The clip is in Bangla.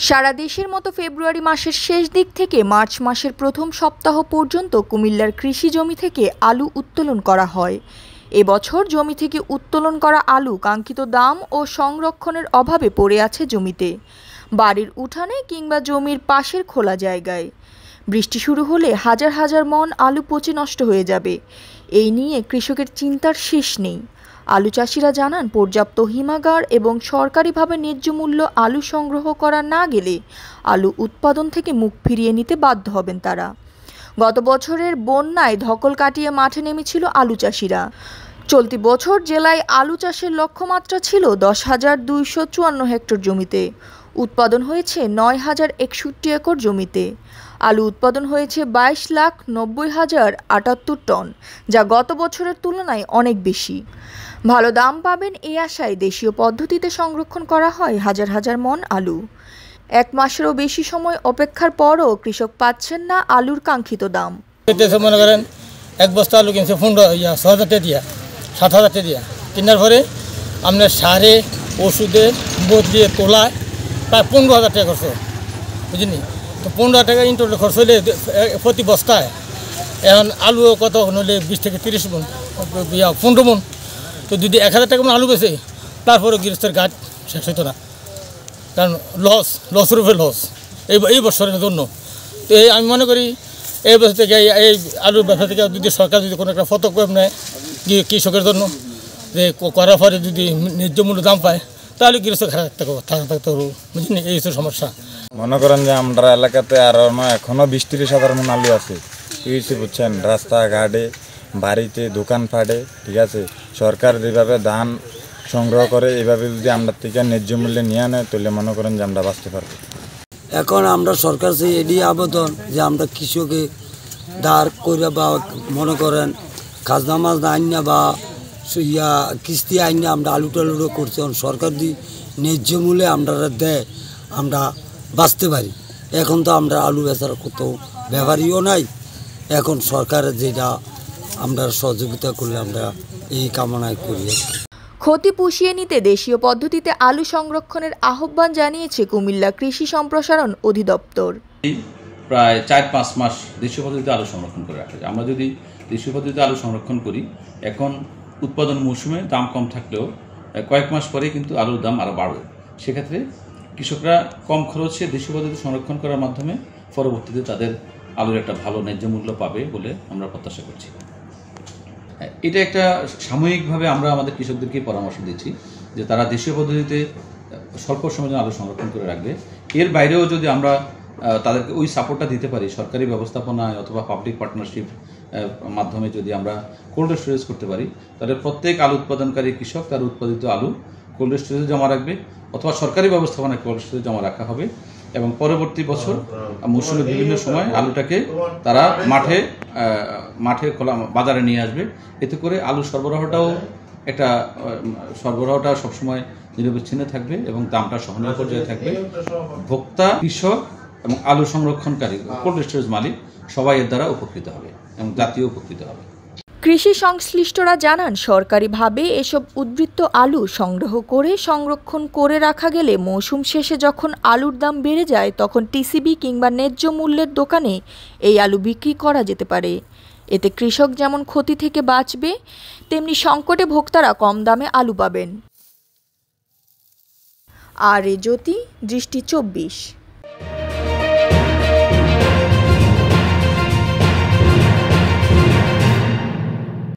সারা দেশের মতো ফেব্রুয়ারি মাসের শেষ দিক থেকে মার্চ মাসের প্রথম সপ্তাহ পর্যন্ত কুমিল্লার কৃষি জমি থেকে আলু উত্তোলন করা হয়। এবছর জমি থেকে উত্তোলন করা আলু কাঙ্ক্ষিত দাম ও সংরক্ষণের অভাবে পড়ে আছে জমিতে, বাড়ির উঠানে কিংবা জমির পাশের খোলা জায়গায়। বৃষ্টি শুরু হলে হাজার হাজার মন আলু পচে নষ্ট হয়ে যাবে। এই নিয়ে কৃষকের চিন্তার শেষ নেই। আলু চাষিরা জানান, পর্যাপ্ত হিমাগার এবং সরকারিভাবে ন্যায্য মূল্য আলু সংগ্রহ করা না গেলে আলু উৎপাদন থেকে মুখ ফিরিয়ে নিতে বাধ্য হবেন তারা। গত বছরের বন্যায় ধকল কাটিয়ে মাঠে নেমেছিল আলু চাষিরা। চলতি বছর জেলায় আলু চাষের লক্ষ্যমাত্রা ছিল 10,254 হেক্টর জমিতে। উৎপাদন হয়েছে 9,061 একর জমিতে। আলু উৎপাদন হয়েছে 22,90,078 টন, যা গত বছরের তুলনায় অনেক বেশি। ভালো দাম পাবেন এই আশায় দেশীয় পদ্ধতিতে সংরক্ষণ করা হয় হাজার হাজার মন আলু। এক মাসেরও বেশি সময় অপেক্ষার পরও কৃষক পাচ্ছেন না আলুর কাঙ্ক্ষিত দাম। মনে করেন এক বস্তা আলু কিনছে 6,000 টাকা দিয়া, 7,000 টাকা দিয়া, কেনার পরে আপনার সারে ওষুধে বদলিয়ে তোলায় প্রায় 15,000 টাকা খরচ, বুঝলি? তো 15,000 টাকা ইন্টারনেট খরচ হলে প্রতি বস্তায় এখন আলু কত হলে 20 থেকে 30 মন, 15 মন। তো যদি 1,000 টাকা আলু বেছে তারপরে গৃহস্থের গাছ শেষ হতো না, কারণ লসের উপরে লস এই বছরের জন্য। তো এই আমি মনে করি এই বছর থেকে এই আলুর ব্যবসা থেকে যদি সরকার যদি কোনো একটা পদক্ষেপ নেয় কৃষকের জন্য, যে করার পরে যদি ন্যায্য মূল্য দাম পায় তাহলে গৃহস্থ থাকতে পারবো, বুঝলি? এই হচ্ছে সমস্যা। মনে করেন যে আমরা এলাকাতে আর এখনও 20-30 হাজার মন আলু আছে, বুঝছেন? রাস্তাঘাটে, বাড়িতে, দোকানপাটে, ঠিক আছে? সরকার যেভাবে ধান সংগ্রহ করে এইভাবে যদি আমরা থেকে ন্যায্য মূল্যে নিয়ে আনে তাহলে মনে করেন যে আমরা বাঁচতে পারবো। এখন আমরা সরকার সে এডি আবেদন যে আমরা কৃষকে দাঁড় করে বা মনে করেন খাজনা মাজনা আইনা বা কিস্তি আইনা আমরা আলু টালুটো করছি। সরকার যদি ন্যায্য মূল্যে আমরা দেয় আমরা বাঁচতে পারি। এখন তো আমরা আলু বেচার কত ব্যাপারীও নাই। এখন সরকারের যেটা আমরা সহযোগিতা করলে আমরা এই কামনায় করি। ক্ষতি পুষিয়ে নিতে দেশীয় পদ্ধতিতে আলু সংরক্ষণের আহ্বান জানিয়েছে কুমিল্লা কৃষি সম্প্রসারণ অধিদপ্তর। প্রায় 4-5 মাস দেশীয় পদ্ধতিতে আলু সংরক্ষণ করে রাখা যায়। আমরা যদি দেশীয় পদ্ধতিতে আলু সংরক্ষণ করি, এখন উৎপাদন মৌসুমে দাম কম থাকলেও কয়েক মাস পরে কিন্তু আলুর দাম আরও বাড়বে। সেক্ষেত্রে কৃষকরা কম খরচে দেশীয় পদ্ধতি সংরক্ষণ করার মাধ্যমে পরবর্তীতে তাদের আলুর একটা ভালো ন্যায্য মূল্য পাবে বলে আমরা প্রত্যাশা করছি। এটা একটা সাময়িকভাবে আমরা আমাদের কৃষকদেরকে পরামর্শ দিচ্ছি যে তারা দেশীয় পদ্ধতিতে স্বল্প সময়ের আলু সংরক্ষণ করে রাখবে। এর বাইরেও যদি আমরা তাদেরকে ওই সাপোর্টটা দিতে পারি সরকারি ব্যবস্থাপনায় অথবা পাবলিক পার্টনারশিপ মাধ্যমে, যদি আমরা কোল্ড স্টোরেজ করতে পারি, তাহলে প্রত্যেক আলু উৎপাদনকারী কৃষক তার উৎপাদিত আলু কোল্ড স্টোরেজে জমা রাখবে অথবা সরকারি ব্যবস্থাপনায় কোল্ড স্টোরেজে জমা রাখা হবে এবং পরবর্তী বছর মৌসুমে বিভিন্ন সময় আলুটাকে তারা মাঠে খোলা বাজারে নিয়ে আসবে। এতে করে আলু সরবরাহটা সবসময় নিরবিচ্ছিন্ন থাকবে এবং দামটা সহনীয় পর্যায়ে থাকবে। ভোক্তা, কৃষক এবং আলু সংরক্ষণকারী কোল্ড স্টোরেজ মালিক সবাই এর দ্বারা উপকৃত হবে এবং জাতীয় উপকৃত হবে। কৃষি সংশ্লিষ্টরা জানান, সরকারিভাবে এসব উদ্বৃত্ত আলু সংগ্রহ করে সংরক্ষণ করে রাখা গেলে মৌসুম শেষে যখন আলুর দাম বেড়ে যায় তখন টিসিবি কিংবা ন্যায্য মূল্যের দোকানে এই আলু বিক্রি করা যেতে পারে। এতে কৃষক যেমন ক্ষতি থেকে বাঁচবে, তেমনি সংকটে ভোক্তারা কম দামে আলু পাবেন। আর জ্যোতি, দৃষ্টি 24।